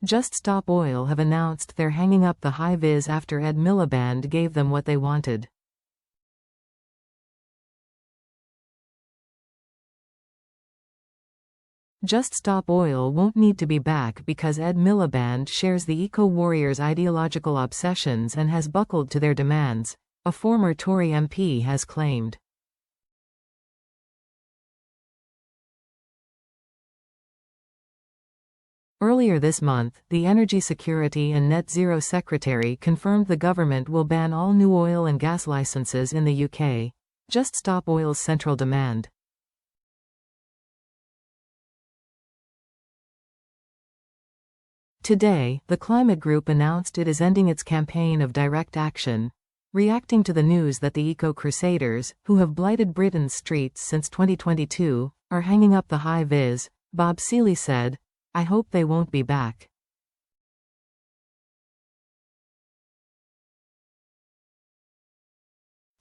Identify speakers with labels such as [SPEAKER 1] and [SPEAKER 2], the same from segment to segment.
[SPEAKER 1] Just Stop Oil have announced they're hanging up the high-vis after Ed Miliband gave them what they wanted. Just Stop Oil won't need to be back because Ed Miliband shares the eco-warriors' ideological obsessions and has buckled to their demands, a former Tory MP has claimed. Earlier this month, the Energy Security and Net Zero Secretary confirmed the government will ban all new oil and gas licenses in the UK. Just Stop Oil's central demand. Today, the climate group announced it is ending its campaign of direct action, reacting to the news that the eco-crusaders, who have blighted Britain's streets since 2022, are hanging up the high-vis. Bob Seely said, "I hope they won't be back."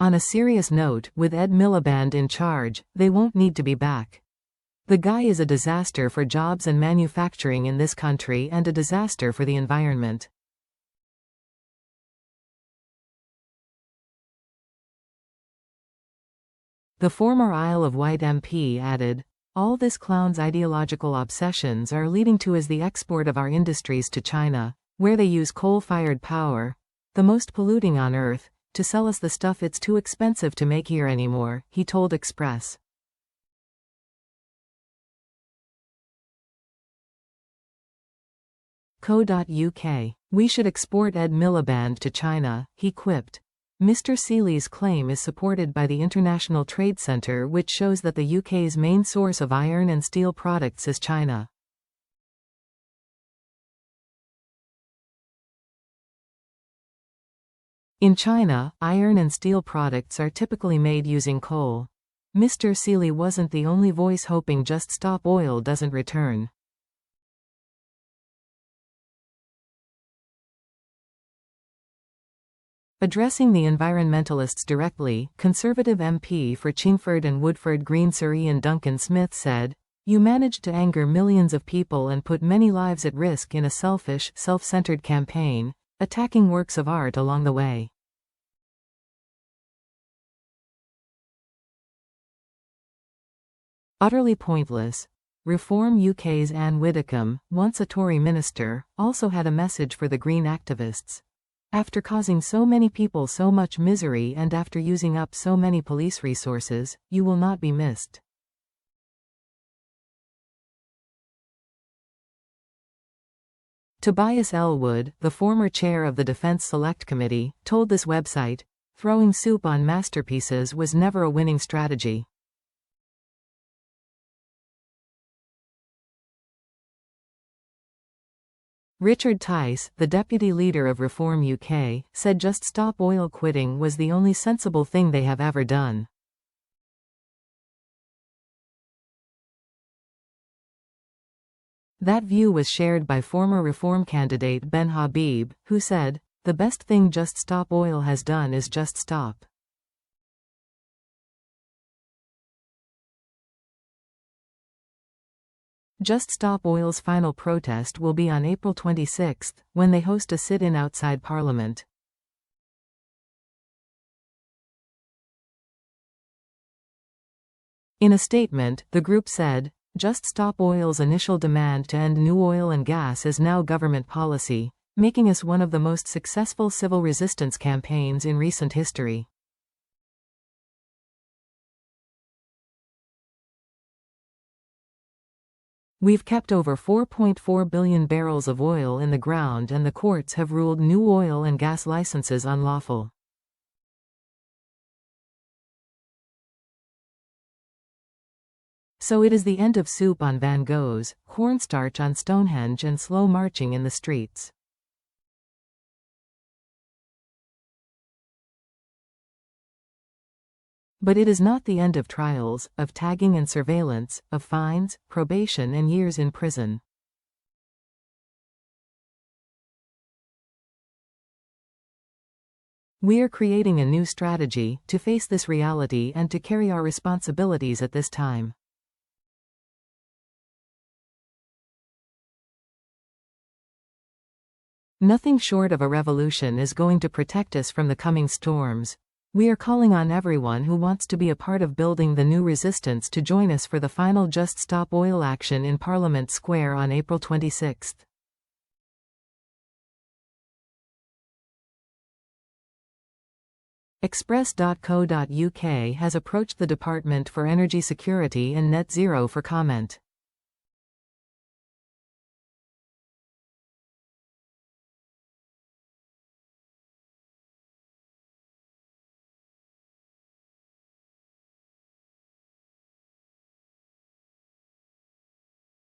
[SPEAKER 1] On a serious note, with Ed Miliband in charge, they won't need to be back. The guy is a disaster for jobs and manufacturing in this country and a disaster for the environment. The former Isle of Wight MP added, "All this clown's ideological obsessions are leading to is the export of our industries to China, where they use coal-fired power, the most polluting on Earth, to sell us the stuff it's too expensive to make here anymore," he told Express. Co.uk. "We should export Ed Miliband to China," he quipped. Mr. Seely's claim is supported by the International Trade Centre, which shows that the UK's main source of iron and steel products is China. In China, iron and steel products are typically made using coal. Mr. Seely wasn't the only voice hoping Just Stop Oil doesn't return. Addressing the environmentalists directly, Conservative MP for Chingford and Woodford Green Surrey and Duncan Smith said, "You managed to anger millions of people and put many lives at risk in a selfish, self-centered campaign, attacking works of art along the way." Utterly pointless. Reform UK's Anne Widdecombe, once a Tory minister, also had a message for the Green activists. "After causing so many people so much misery and after using up so many police resources, you will not be missed." Tobias Elwood, the former chair of the Defence Select Committee, told this website, "Throwing soup on masterpieces was never a winning strategy." Richard Tice, the deputy leader of Reform UK, said Just Stop Oil quitting was the only sensible thing they have ever done. That view was shared by former Reform candidate Ben Habib, who said, "The best thing Just Stop Oil has done is just stop." Just Stop Oil's final protest will be on April 26, when they host a sit-in outside Parliament. In a statement, the group said, "Just Stop Oil's initial demand to end new oil and gas is now government policy, making us one of the most successful civil resistance campaigns in recent history." "We've kept over 4.4 billion barrels of oil in the ground and the courts have ruled new oil and gas licenses unlawful." So it is the end of soup on Van Goghs, cornstarch on Stonehenge and slow marching in the streets. But it is not the end of trials, of tagging and surveillance, of fines, probation and years in prison. We are creating a new strategy to face this reality and to carry our responsibilities at this time. Nothing short of a revolution is going to protect us from the coming storms. We are calling on everyone who wants to be a part of building the new resistance to join us for the final Just Stop Oil action in Parliament Square on April 26. Express.co.uk has approached the Department for Energy Security and Net Zero for comment.